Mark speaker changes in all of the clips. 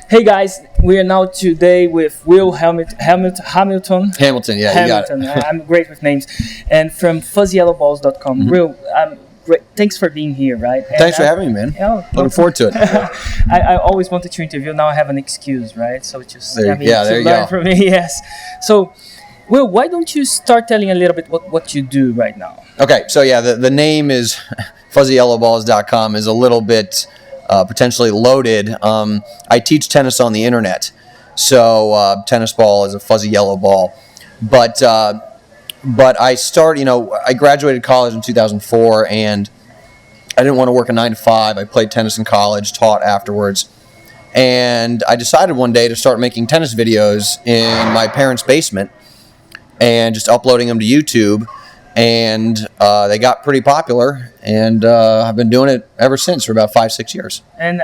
Speaker 1: Hey guys, we are now today with Will Hamilton.
Speaker 2: Hamilton, yeah, you got it.
Speaker 1: I'm great with names. And from fuzzyyellowballs.com.
Speaker 2: Mm-hmm.
Speaker 1: Will, great. Thanks for being here, right?
Speaker 2: Thanks for having me, man.
Speaker 1: Yeah,
Speaker 2: looking forward to it.
Speaker 1: I always wanted to interview. Now I have an excuse, right? So just
Speaker 2: there you
Speaker 1: learn
Speaker 2: go.
Speaker 1: from me. Yes. So, Will, why don't you start telling a little bit what you do right now?
Speaker 2: Okay, so yeah, the name is fuzzyyellowballs.com is a little bit potentially loaded. I teach tennis on the internet, so tennis ball is a fuzzy yellow ball. But I graduated college in 2004, and I didn't want to work a 9 to 5. I played tennis in college, taught afterwards, and I decided one day to start making tennis videos in my parents' basement and just uploading them to YouTube. And they got pretty popular, and I've been doing it ever since for about 5-6 years.
Speaker 1: And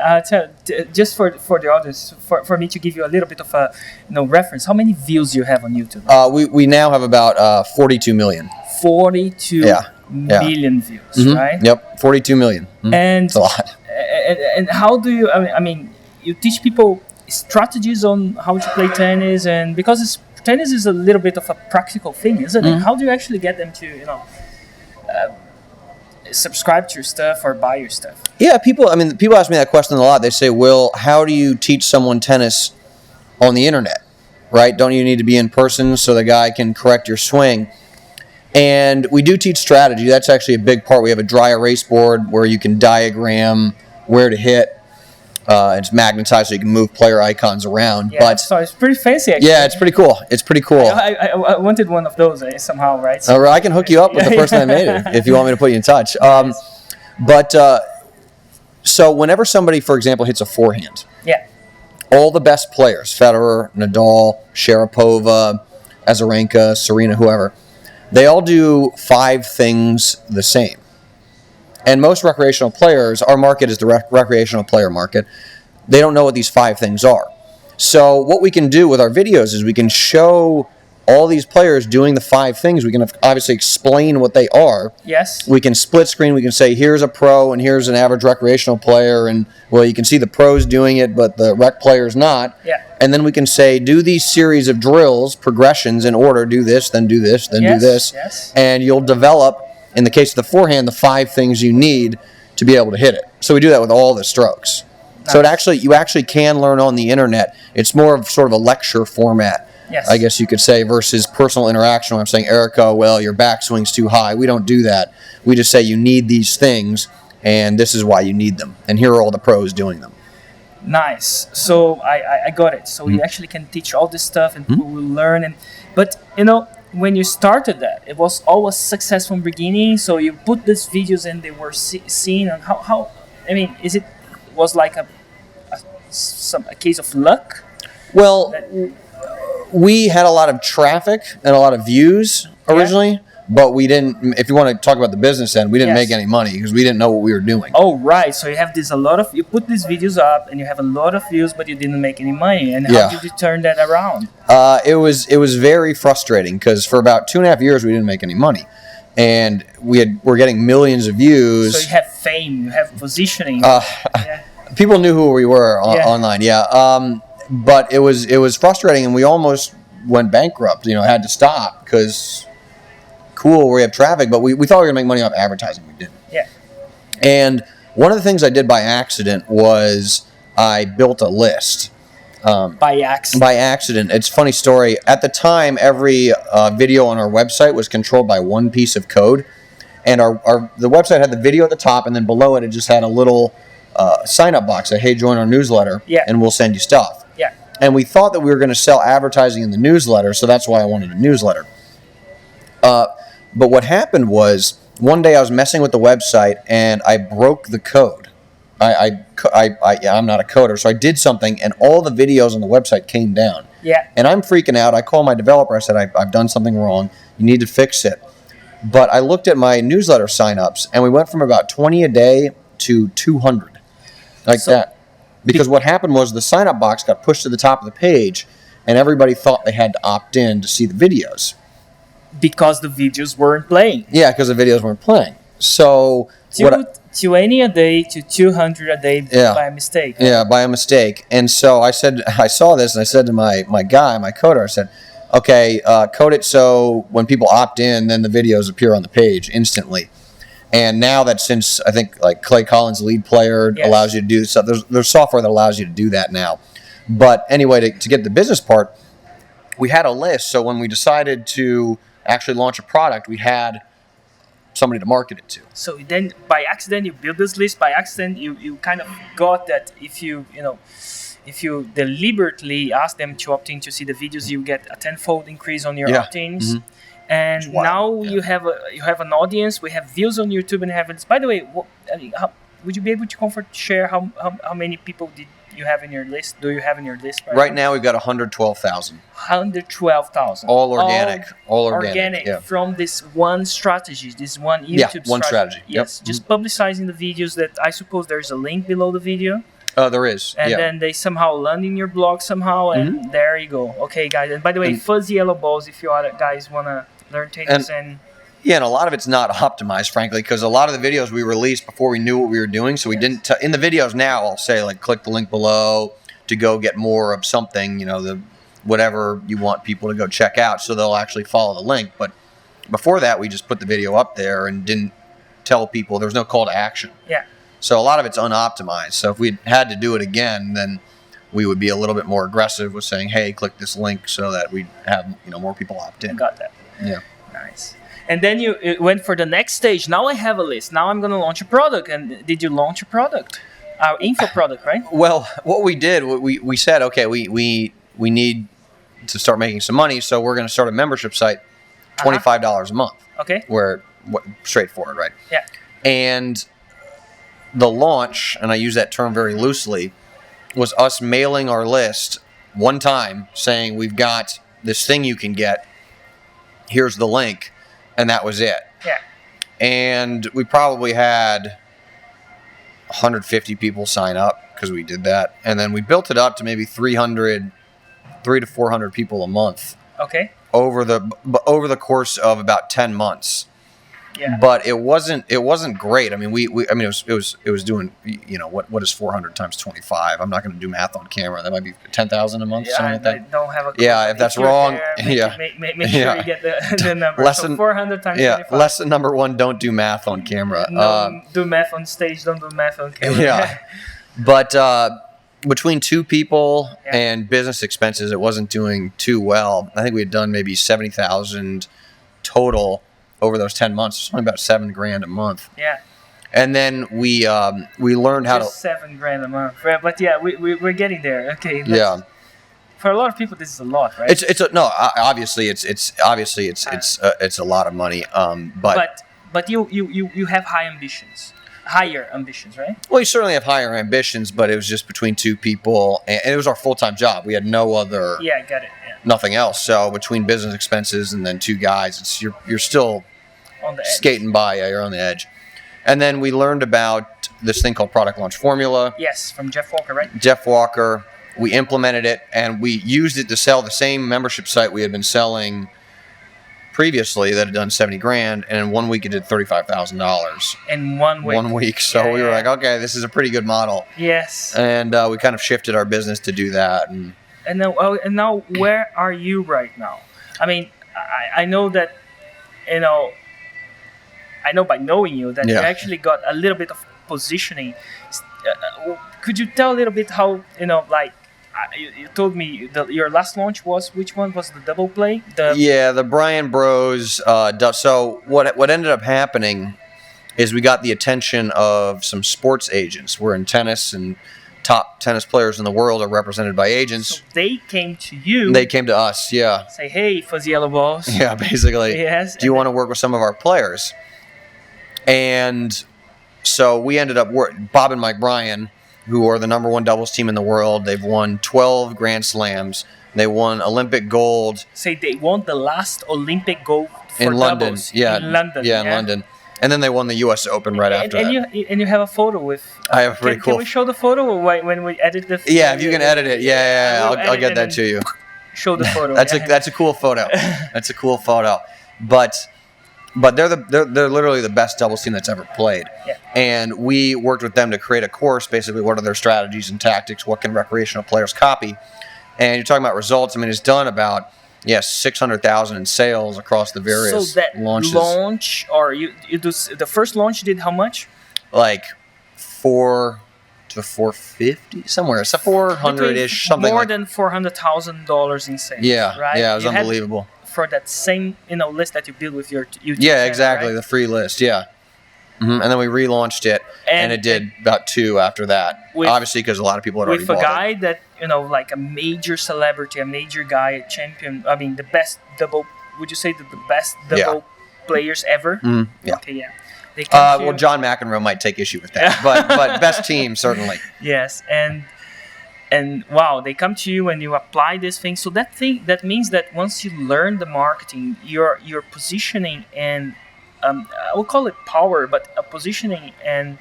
Speaker 1: just for the audience, for me to give you a little bit of a reference, how many views you have on YouTube?
Speaker 2: We now have about 42 million.
Speaker 1: 42 million views,
Speaker 2: mm-hmm.
Speaker 1: right?
Speaker 2: Yep, 42 million. Mm-hmm.
Speaker 1: And
Speaker 2: it's a lot.
Speaker 1: And how do you? I mean, you teach people strategies on how to play tennis, and because tennis is a little bit of a practical thing, isn't it? How do you actually get them to, subscribe to your stuff or buy your stuff? Yeah,
Speaker 2: people ask me that question a lot. They say, Will, how do you teach someone tennis on the internet, right? Don't you need to be in person so the guy can correct your swing? And we do teach strategy. That's actually a big part. We have a dry erase board where you can diagram where to hit. It's magnetized so you can move player icons around.
Speaker 1: Yeah, so it's pretty fancy, actually.
Speaker 2: Yeah, it's pretty cool.
Speaker 1: I wanted one of those somehow, right?
Speaker 2: So, I can hook you up with the person that made it if you want me to put you in touch. So whenever somebody, for example, hits a forehand, all the best players, Federer, Nadal, Sharapova, Azarenka, Serena, whoever, they all do 5 things the same. And most recreational players, our market is the recreational player market, they don't know what these 5 things are. So what we can do with our videos is we can show all these players doing the 5 things. We can obviously explain what they are.
Speaker 1: Yes.
Speaker 2: We can split screen. We can say, here's a pro and here's an average recreational player. And, well, you can see the pros doing it, but the rec player's not.
Speaker 1: Yeah.
Speaker 2: And then we can say, do these series of drills, progressions in order, do this, then do this, then do this.
Speaker 1: Yes.
Speaker 2: And you'll develop, in the case of the forehand, the 5 things you need to be able to hit it. So we do that with all the strokes. Nice. So you actually can learn on the internet. It's more of sort of a lecture format, I guess you could say, versus personal interaction where I'm saying, Erico, well, your backswing's too high. We don't do that. We just say you need these things, and this is why you need them. And here are all the pros doing them.
Speaker 1: Nice. So I got it. So you actually can teach all this stuff, and people will learn. But, when you started that, it was always successful from the beginning. So you put these videos and they were seen. And was like a case of luck?
Speaker 2: Well, we had a lot of traffic and a lot of views originally, but we didn't. If you want to talk about the business end, we didn't make any money because we didn't know what we were doing.
Speaker 1: Oh, right. So you have you put these videos up and you have a lot of views, but you didn't make any money. And how did you turn that around?
Speaker 2: It was very frustrating because for about 2.5 years we didn't make any money, and we're getting millions of views.
Speaker 1: So you have fame, you have positioning.
Speaker 2: People knew who we were online. But it was frustrating, and we almost went bankrupt. Had to stop because. Cool, we have traffic, but we thought we were going to make money off advertising. We didn't.
Speaker 1: Yeah.
Speaker 2: And one of the things I did by accident was I built a list.
Speaker 1: By accident?
Speaker 2: By accident. It's a funny story. At the time, every video on our website was controlled by one piece of code. And the website had the video at the top, and then below it just had a little sign-up box that, hey, join our newsletter, and we'll send you stuff.
Speaker 1: Yeah.
Speaker 2: And we thought that we were going to sell advertising in the newsletter, so that's why I wanted a newsletter. But what happened was, one day I was messing with the website and I broke the code. I'm not a coder, so I did something and all the videos on the website came down.
Speaker 1: Yeah.
Speaker 2: And I'm freaking out. I called my developer. I said, I've done something wrong. You need to fix it. But I looked at my newsletter signups and we went from about 20 a day to 200. That. Because what happened was the sign-up box got pushed to the top of the page and everybody thought they had to opt in to see the videos.
Speaker 1: Because the videos weren't playing.
Speaker 2: Yeah, because the videos weren't playing. So
Speaker 1: 20 a day to 200 a day by mistake.
Speaker 2: Yeah, by a mistake. And so I saw this, and I said to my coder, I said, okay, code it so when people opt in, then the videos appear on the page instantly. And now that since I think like Clay Collins, lead player, allows you to do so, there's software that allows you to do that now. But anyway, to get the business part, we had a list. So when we decided to actually launch a product, we had somebody to market it to.
Speaker 1: So then by accident you build this list. By accident you kind of got that if you deliberately ask them to opt in to see the videos, you get a tenfold increase on your opt-ins. Mm-hmm. And now you have an audience. We have views on YouTube and have it. By the way, would you be able to share how many people did you have in your list? Do you have in your list
Speaker 2: right now? We've got 112,000.
Speaker 1: 112,000.
Speaker 2: All organic. All organic.
Speaker 1: From this one strategy, this one YouTube
Speaker 2: one strategy.
Speaker 1: Yes, just publicizing the videos. That I suppose there's a link below the video.
Speaker 2: There is.
Speaker 1: And then they somehow land in your blog somehow, and there you go. Okay, guys. And by the way, fuzzy yellow balls. If you other guys wanna learn tennis and
Speaker 2: and a lot of it's not optimized, frankly, because a lot of the videos we released before we knew what we were doing, so we didn't. In the videos now, I'll say like click the link below to go get more of something, the whatever you want people to go check out, so they'll actually follow the link. But before that, we just put the video up there and didn't tell people. There's no call to action.
Speaker 1: Yeah.
Speaker 2: So a lot of it's unoptimized. So if we had to do it again, then we would be a little bit more aggressive with saying, "Hey, click this link," so that we have more people opt in.
Speaker 1: Got that.
Speaker 2: Yeah.
Speaker 1: Nice. And then you went for the next stage. Now I have a list. Now I'm going to launch a product. And did you launch a product? Our info product, right?
Speaker 2: Well, what we did, we said, okay, we need to start making some money, so we're going to start a membership site, $25 a month.
Speaker 1: Okay.
Speaker 2: Straightforward, right?
Speaker 1: Yeah.
Speaker 2: And the launch, and I use that term very loosely, was us mailing our list one time saying, we've got this thing you can get. Here's the link. And that was it.
Speaker 1: Yeah.
Speaker 2: And we probably had 150 people sign up because we did that. And then we built it up to maybe 300 to 400 people a month.
Speaker 1: Okay.
Speaker 2: Over the course of about 10 months.
Speaker 1: Yeah.
Speaker 2: But it wasn't great. I mean, it was doing, what is 400 times 25? I'm not going to do math on camera. That might be 10,000 a month, something like that.
Speaker 1: I don't have a clue.
Speaker 2: Yeah, if that's wrong,
Speaker 1: make sure you get the number.
Speaker 2: Lesson,
Speaker 1: so 400 times 25.
Speaker 2: Lesson number 1, don't do math on camera.
Speaker 1: Do math on stage, don't do math on camera.
Speaker 2: Yeah. But between two people and business expenses, it wasn't doing too well. I think we had done maybe 70,000 total over those 10 months. It's only about $7,000 a month.
Speaker 1: Yeah.
Speaker 2: And then we learned how to
Speaker 1: $7,000 a month. But yeah, we're getting there. Okay.
Speaker 2: Yeah.
Speaker 1: For a lot of people, this is a lot, right?
Speaker 2: Obviously it's a lot of money.
Speaker 1: But you have higher ambitions, right?
Speaker 2: Well, you certainly have higher ambitions, but it was just between two people, and it was our full-time job. We had no other.
Speaker 1: Yeah, I got it. Yeah.
Speaker 2: Nothing else. So between business expenses and then two guys, you're still
Speaker 1: on the
Speaker 2: skating by. Yeah, you're on the edge. And then we learned about this thing called Product Launch Formula.
Speaker 1: Yes, from Jeff Walker, right?
Speaker 2: Jeff Walker. We implemented it, and we used it to sell the same membership site we had been selling previously that had done $70,000, and in 1 week it did $35,000.
Speaker 1: In 1 week.
Speaker 2: 1 week. So we were like, okay, this is a pretty good model.
Speaker 1: Yes.
Speaker 2: And we kind of shifted our business to do that. And
Speaker 1: now, where are you right now? I mean, I know that, I know by knowing you that you actually got a little bit of positioning. Could you tell a little bit how, you told me your last launch was, which one was the double play?
Speaker 2: The Brian Bros. So what ended up happening is we got the attention of some sports agents. We're in tennis, and top tennis players in the world are represented by agents.
Speaker 1: So they came to you.
Speaker 2: They came to us, yeah.
Speaker 1: Say, hey, fuzzy yellow balls.
Speaker 2: Yeah, basically.
Speaker 1: Yes.
Speaker 2: Do you want to work with some of our players? And so we ended up Bob and Mike Bryan, who are the number one doubles team in the world. They've won 12 Grand Slams. They won Olympic gold.
Speaker 1: Say they won the last Olympic gold for
Speaker 2: in London.
Speaker 1: Doubles.
Speaker 2: Yeah,
Speaker 1: in London.
Speaker 2: Yeah, in London. And then they won the U.S. Open right after that.
Speaker 1: And you have a photo with.
Speaker 2: I have a pretty cool.
Speaker 1: Can we show the photo when we edit the?
Speaker 2: Yeah, if you can edit it. Yeah. I'll get that to you.
Speaker 1: Show the photo.
Speaker 2: That's a cool photo. That's a cool photo. But But they're literally the best doubles team that's ever played.
Speaker 1: Yeah.
Speaker 2: And we worked with them to create a course, basically what are their strategies and tactics, what can recreational players copy. And you're talking about results. I mean, it's done about 600,000 in sales across the various launches.
Speaker 1: Launch, or you do the first launch, you did how much?
Speaker 2: Like 4 to 450 somewhere. It's a 400-ish, something
Speaker 1: more than $400,000 in sales.
Speaker 2: Yeah,
Speaker 1: right?
Speaker 2: Yeah, it was unbelievable.
Speaker 1: For that same list that you build with your YouTube
Speaker 2: yeah,
Speaker 1: channel,
Speaker 2: exactly,
Speaker 1: right?
Speaker 2: The free list, yeah. And then we relaunched it, and it did about 2 after that. Obviously, because a lot of people had already bought it.
Speaker 1: With a guy that, like a major celebrity, a major guy, a champion, I mean, the best double, would you say that the best double players ever?
Speaker 2: Yeah.
Speaker 1: Okay, yeah.
Speaker 2: Well, John McEnroe might take issue with that, but best team, certainly.
Speaker 1: Yes, and wow, they come to you and you apply this thing. So that means that once you learn the marketing, your positioning and I will call it power, but a positioning and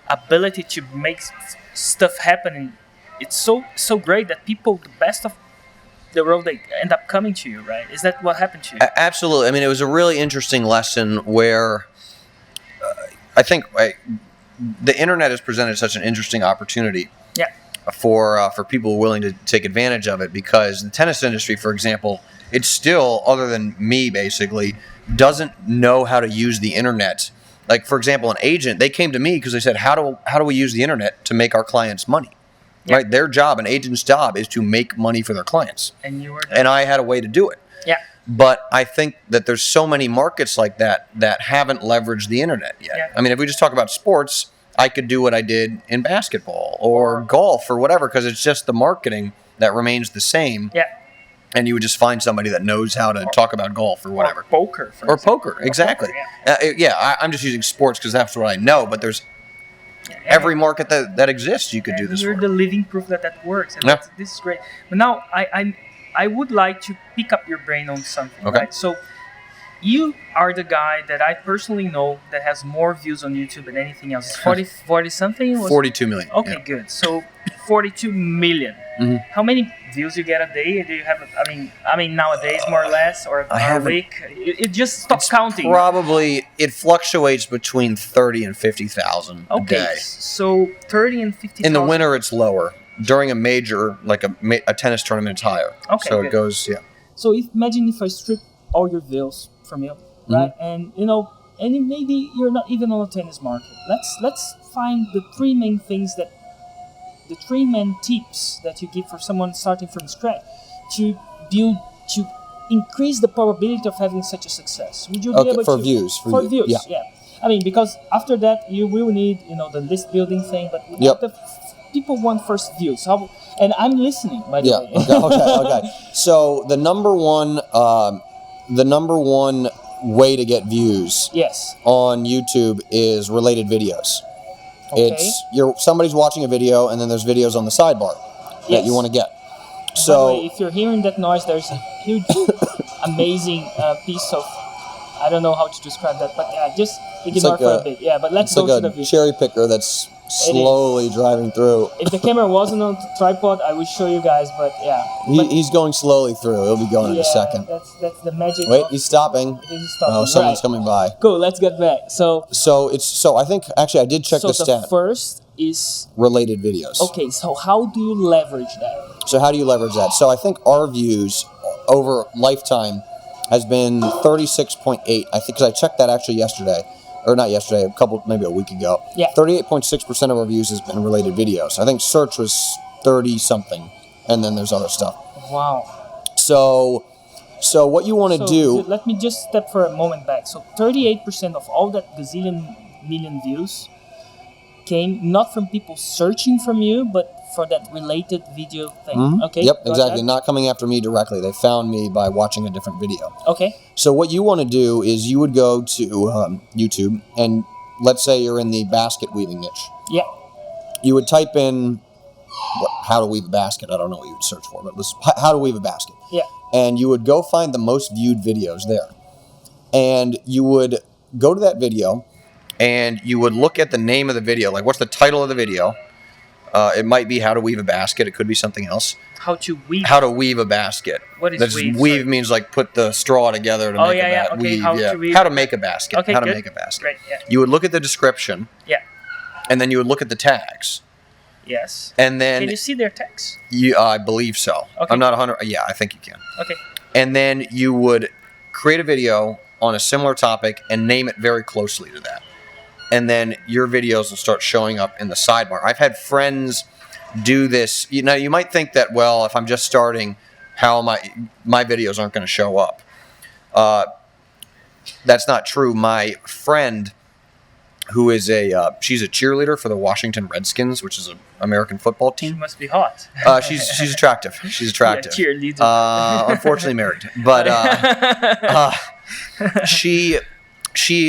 Speaker 1: ability to make stuff happen. It's so great that people, the best of the world, they end up coming to you, right? Is that what happened to you?
Speaker 2: Absolutely. I mean, it was a really interesting lesson where I think the internet has presented such an interesting opportunity.
Speaker 1: Yeah.
Speaker 2: For people willing to take advantage of it, because the tennis industry, for example, it's still, other than me basically, doesn't know how to use the internet. Like, for example, an agent, they came to me because they said, how do we use the internet to make our clients money? Yeah. Right? Their job, an agent's job, is to make money for their clients. And I had a way to do it.
Speaker 1: Yeah.
Speaker 2: But I think that there's so many markets like that haven't leveraged the internet yet.
Speaker 1: Yeah.
Speaker 2: I mean, if we just talk about sports, I could do what I did in basketball or golf or whatever, because it's just the marketing that remains the same.
Speaker 1: Yeah.
Speaker 2: And you would just find somebody that knows how to talk about golf or whatever.
Speaker 1: Or poker.
Speaker 2: Or poker, exactly.
Speaker 1: Poker,
Speaker 2: I'm just using sports because that's what I know, but there's every market that exists you could do this
Speaker 1: You're
Speaker 2: for.
Speaker 1: the living proof that works. And this is great. But now I would like to pick up your brain on something.
Speaker 2: Okay.
Speaker 1: Right? So you are the guy that I personally know that has more views on YouTube than anything else. 40 something?
Speaker 2: 42 million.
Speaker 1: Okay, good. So 42 million.
Speaker 2: Mm-hmm.
Speaker 1: How many views you get a day? Do you have? I mean nowadays more or less, or a week? It just stops counting.
Speaker 2: Probably it fluctuates between 30 and 50,000 a day.
Speaker 1: So 30 and 50,000.
Speaker 2: In the winter, it's lower. During a major, like a tennis tournament, it's higher.
Speaker 1: Okay,
Speaker 2: so
Speaker 1: good.
Speaker 2: It goes,
Speaker 1: So imagine if I strip all your views from you, right? And and maybe you're not even on a tennis market. Let's find the 3 main things the 3 main tips that you give for someone starting from scratch to increase the probability of having such a success. Would you be able
Speaker 2: for
Speaker 1: to
Speaker 2: views?
Speaker 1: For views, yeah. I mean, because after that you will need the list building thing, but the people want first views. And I'm listening, by the way.
Speaker 2: Okay. So the number one way to get views on YouTube is related videos.
Speaker 1: Okay.
Speaker 2: It's somebody's watching a video, and then there's videos on the sidebar that you want to get. So,
Speaker 1: by the way, if you're hearing that noise, there's a huge, amazing piece of, I don't know how to describe that, but just ignore for a bit. Yeah, but let's go to the video.
Speaker 2: It's like a cherry picker that's slowly driving through.
Speaker 1: If the camera wasn't on the tripod, I would show you guys, but
Speaker 2: he's going slowly through. He'll be going in a second.
Speaker 1: That's the magic.
Speaker 2: Wait, he's stopping.
Speaker 1: He's stopping.
Speaker 2: Oh, someone's coming by.
Speaker 1: Cool, let's get back. So
Speaker 2: I think actually I did check the stat.
Speaker 1: So the first is
Speaker 2: related videos.
Speaker 1: Okay, so how do you leverage that?
Speaker 2: So I think our views over lifetime has been 36.8. I think because I checked that actually yesterday. Or not yesterday, maybe a week ago.
Speaker 1: Yeah.
Speaker 2: 38.6% of our views has been related videos. I think search was 30-something, and then there's other stuff.
Speaker 1: Wow.
Speaker 2: So what you want to do...
Speaker 1: Let me just step for a moment back. So 38% of all that gazillion million views came not from people searching from you, but for that related video thing.
Speaker 2: Mm-hmm.
Speaker 1: Okay.
Speaker 2: Yep, exactly. Not coming after me directly. They found me by watching a different video.
Speaker 1: Okay.
Speaker 2: So what you want to do is you would go to YouTube, and let's say you're in the basket weaving niche.
Speaker 1: Yeah.
Speaker 2: You would type in how to weave a basket. I don't know what you would search for, but how to weave a basket.
Speaker 1: Yeah.
Speaker 2: And you would go find the most viewed videos there. And you would go to that video, and you would look at the name of the video, like what's the title of the video, It might be how to weave a basket. It could be something else.
Speaker 1: How to weave?
Speaker 2: How to weave a basket.
Speaker 1: What is weave?
Speaker 2: Weave means like put the straw together to make a basket.
Speaker 1: Okay.
Speaker 2: Weave,
Speaker 1: To weave.
Speaker 2: How to make a basket.
Speaker 1: Okay,
Speaker 2: how to
Speaker 1: good.
Speaker 2: make a basket.
Speaker 1: Great, yeah.
Speaker 2: You would look at the description.
Speaker 1: Yeah.
Speaker 2: And then you would look at the tags.
Speaker 1: Yes.
Speaker 2: And then...
Speaker 1: Can you see their text?
Speaker 2: I believe so.
Speaker 1: Okay.
Speaker 2: I'm not 100... Yeah, I think you can.
Speaker 1: Okay.
Speaker 2: And then you would create a video on a similar topic and name it very closely to that. And then your videos will start showing up in the sidebar. I've had friends do this. You might think that, well, if I'm just starting, how my videos aren't going to show up. That's not true. My friend, who is she's a cheerleader for the Washington Redskins, which is an American football team.
Speaker 1: She must be hot.
Speaker 2: She's attractive. She's attractive.
Speaker 1: Yeah, cheerleader.
Speaker 2: Unfortunately married, but she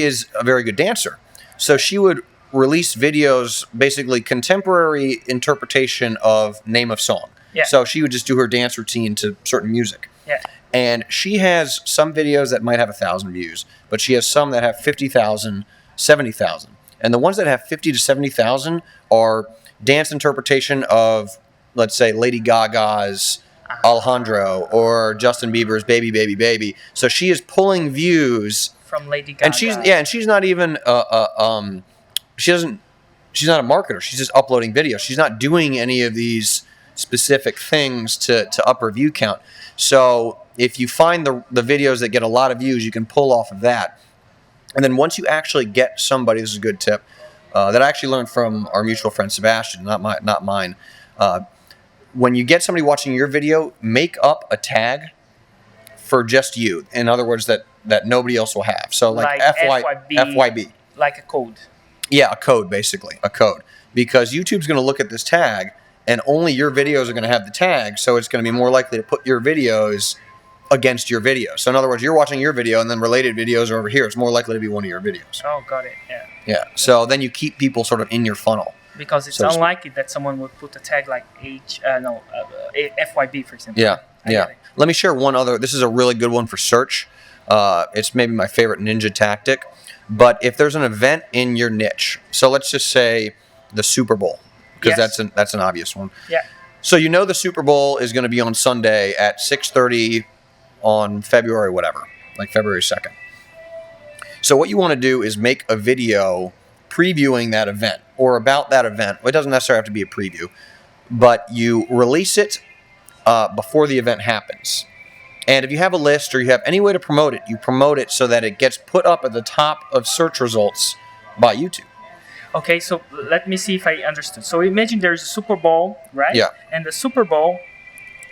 Speaker 2: is a very good dancer. So she would release videos, basically contemporary interpretation of name of song.
Speaker 1: Yeah.
Speaker 2: So she would just do her dance routine to certain music.
Speaker 1: Yeah.
Speaker 2: And she has some videos that might have 1,000 views, but she has some that have 50,000, 70,000. And the ones that have 50 to 70,000 are dance interpretation of, let's say, Lady Gaga's Alejandro or Justin Bieber's Baby, Baby, Baby. So she is pulling views
Speaker 1: from Lady Gaga.
Speaker 2: And she's not even she's not a marketer. She's just uploading videos. She's not doing any of these specific things to up her view count. So if you find the videos that get a lot of views, you can pull off of that. And then once you actually get somebody, this is a good tip, that I actually learned from our mutual friend Sebastian, not mine. When you get somebody watching your video, make up a tag for just you. In other words, that nobody else will have. So like FYB.
Speaker 1: Like a code.
Speaker 2: Yeah, a code, basically. A code. Because YouTube's going to look at this tag, and only your videos are going to have the tag, so it's going to be more likely to put your videos against your video. So in other words, you're watching your video, and then related videos are over here. It's more likely to be one of your videos.
Speaker 1: Oh, got it. Yeah.
Speaker 2: Yeah. So then you keep people sort of in your funnel.
Speaker 1: Because it's unlikely that someone would put a tag like FYB, for example.
Speaker 2: Yeah. Yeah. Let me share one other. This is a really good one for search. It's maybe my favorite ninja tactic. But if there's an event in your niche, so let's just say the Super Bowl, because that's an obvious one.
Speaker 1: Yeah.
Speaker 2: So you know the Super Bowl is going to be on Sunday at 6:30 on February whatever, like February 2nd. So what you want to do is make a video previewing that event or about that event. It doesn't necessarily have to be a preview, but you release it before the event happens. And if you have a list or you have any way to promote it, you promote it so that it gets put up at the top of search results by YouTube.
Speaker 1: Okay, so let me see if I understood. So imagine there's a Super Bowl, right?
Speaker 2: Yeah.
Speaker 1: And the Super Bowl,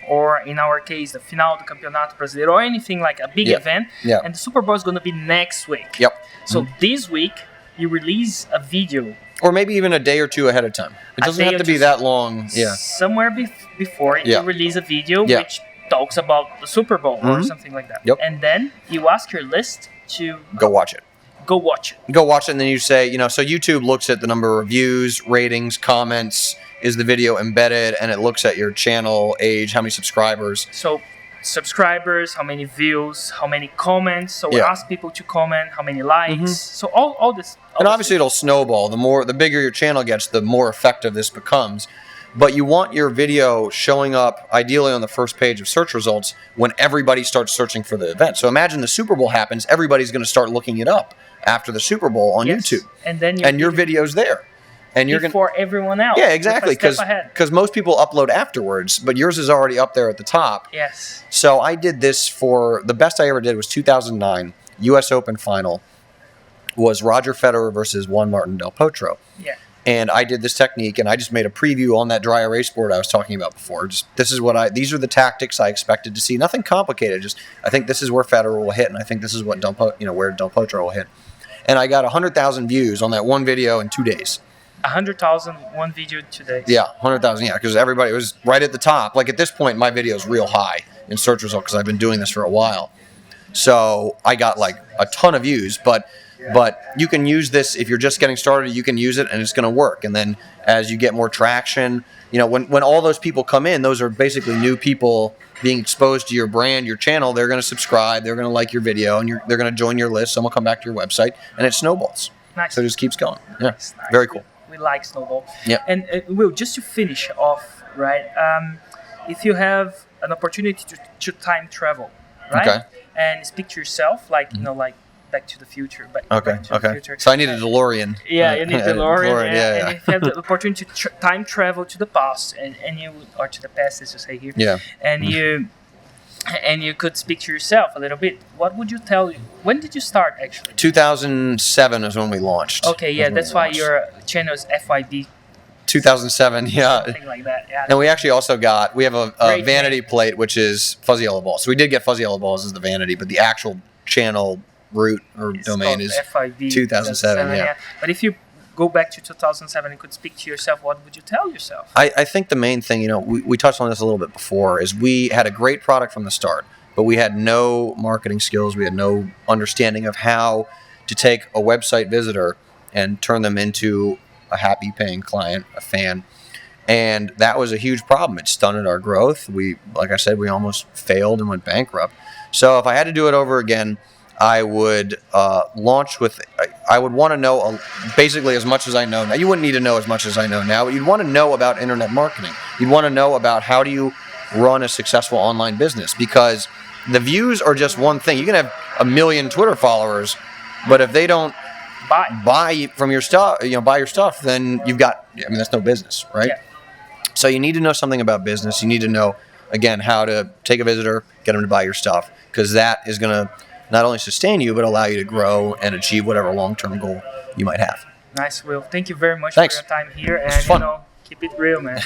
Speaker 1: or in our case, the Final do Campeonato Brasileiro, or anything like a big event.
Speaker 2: Yeah.
Speaker 1: And the Super Bowl is going to be next week.
Speaker 2: Yep.
Speaker 1: So this week, you release a video.
Speaker 2: Or maybe even a day or two ahead of time. It doesn't have to be that long. Yeah.
Speaker 1: Somewhere before, you release a video which talks about the Super Bowl or something like that.
Speaker 2: Yep.
Speaker 1: And then you ask your list to...
Speaker 2: Go watch it.
Speaker 1: Go watch it.
Speaker 2: Go watch it, and then you say, so YouTube looks at the number of views, ratings, comments, is the video embedded, and it looks at your channel, age, how many subscribers.
Speaker 1: So subscribers, how many views, how many comments. So we ask people to comment, how many likes. So all this.
Speaker 2: And obviously it'll snowball. The bigger your channel gets, the more effective this becomes. But you want your video showing up ideally on the first page of search results when everybody starts searching for the event. So imagine the Super Bowl happens, everybody's going to start looking it up after the Super Bowl on YouTube.
Speaker 1: And then
Speaker 2: your video's there. And you're
Speaker 1: before everyone else.
Speaker 2: Yeah, exactly. Because most people upload afterwards, but yours is already up there at the top.
Speaker 1: Yes.
Speaker 2: So I did this for the best I ever did was 2009 U.S. Open final was Roger Federer versus Juan Martin Del Potro.
Speaker 1: Yeah.
Speaker 2: And I did this technique, and I just made a preview on that dry erase board I was talking about before. These are the tactics I expected to see. Nothing complicated. Just I think this is where Federer will hit, and I think this is what where Del Potro will hit. And I got 100,000 views on that one video in 2 days.
Speaker 1: 100,000 one video 2 days.
Speaker 2: Yeah, 100,000. Yeah, because everybody was right at the top. Like at this point, my video is real high in search results because I've been doing this for a while. So I got like a ton of views, but you can use this if you're just getting started. You can use it, and it's going to work. And then as you get more traction, when all those people come in, those are basically new people being exposed to your brand, your channel. They're going to subscribe, they're going to like your video, and they're going to join your list. Some will come back to your website, and it snowballs.
Speaker 1: Nice.
Speaker 2: So it just keeps going. Yeah,
Speaker 1: Nice.
Speaker 2: very cool.
Speaker 1: we like snowball.
Speaker 2: Yep.
Speaker 1: And Will, just to finish off, right? If you have an opportunity to time travel, right?
Speaker 2: Okay.
Speaker 1: And speak to yourself, like like Back to the Future. Back to the Future.
Speaker 2: So I need a DeLorean.
Speaker 1: Yeah, you need DeLorean.
Speaker 2: Yeah.
Speaker 1: And if you have the opportunity to time travel to the past, and you, or to the past, as you say here.
Speaker 2: Yeah.
Speaker 1: And you could speak to yourself a little bit. What would you tell? When did you start, actually?
Speaker 2: 2007 is when we launched.
Speaker 1: Okay, yeah, that's why your channel is FYB.
Speaker 2: 2007, yeah.
Speaker 1: Something like that, yeah.
Speaker 2: And we actually also we have a vanity plate, which is Fuzzy Yellow Balls. So we did get Fuzzy Yellow Balls as the vanity, but the actual channel root or domain is
Speaker 1: FIV
Speaker 2: 2007, yeah.
Speaker 1: But if you go back to 2007 and could speak to yourself, what would you tell yourself?
Speaker 2: I think the main thing, we touched on this a little bit before, is we had a great product from the start, but we had no marketing skills. We had no understanding of how to take a website visitor and turn them into a happy paying client, a fan. And that was a huge problem. It stunted our growth. Like I said, we almost failed and went bankrupt. So if I had to do it over again, I would launch with, I would want to know basically as much as I know now. You wouldn't need to know as much as I know now, but you'd want to know about internet marketing. You'd want to know about how do you run a successful online business, because the views are just one thing. You can have 1 million Twitter followers, but if they don't buy from your stuff, buy your stuff, then that's no business, right?
Speaker 1: Yeah.
Speaker 2: So you need to know something about business. You need to know, again, how to take a visitor, get them to buy your stuff, because that is going to not only sustain you, but allow you to grow and achieve whatever long-term goal you might have.
Speaker 1: Nice, Will. Thank you very much
Speaker 2: Thanks.
Speaker 1: for your time here. And,
Speaker 2: fun.
Speaker 1: keep it real, man.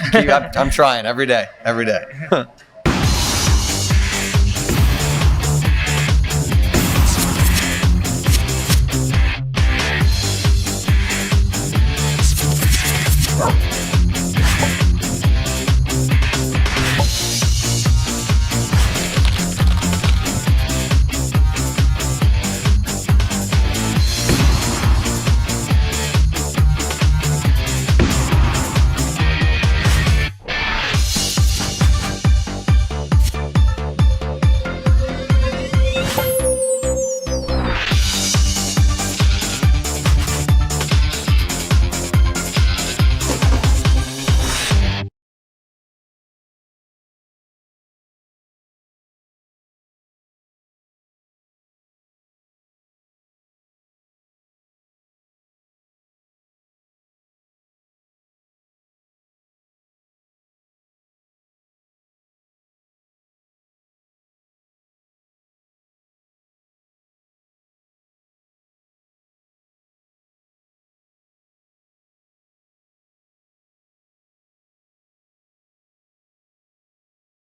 Speaker 2: I'm trying every day.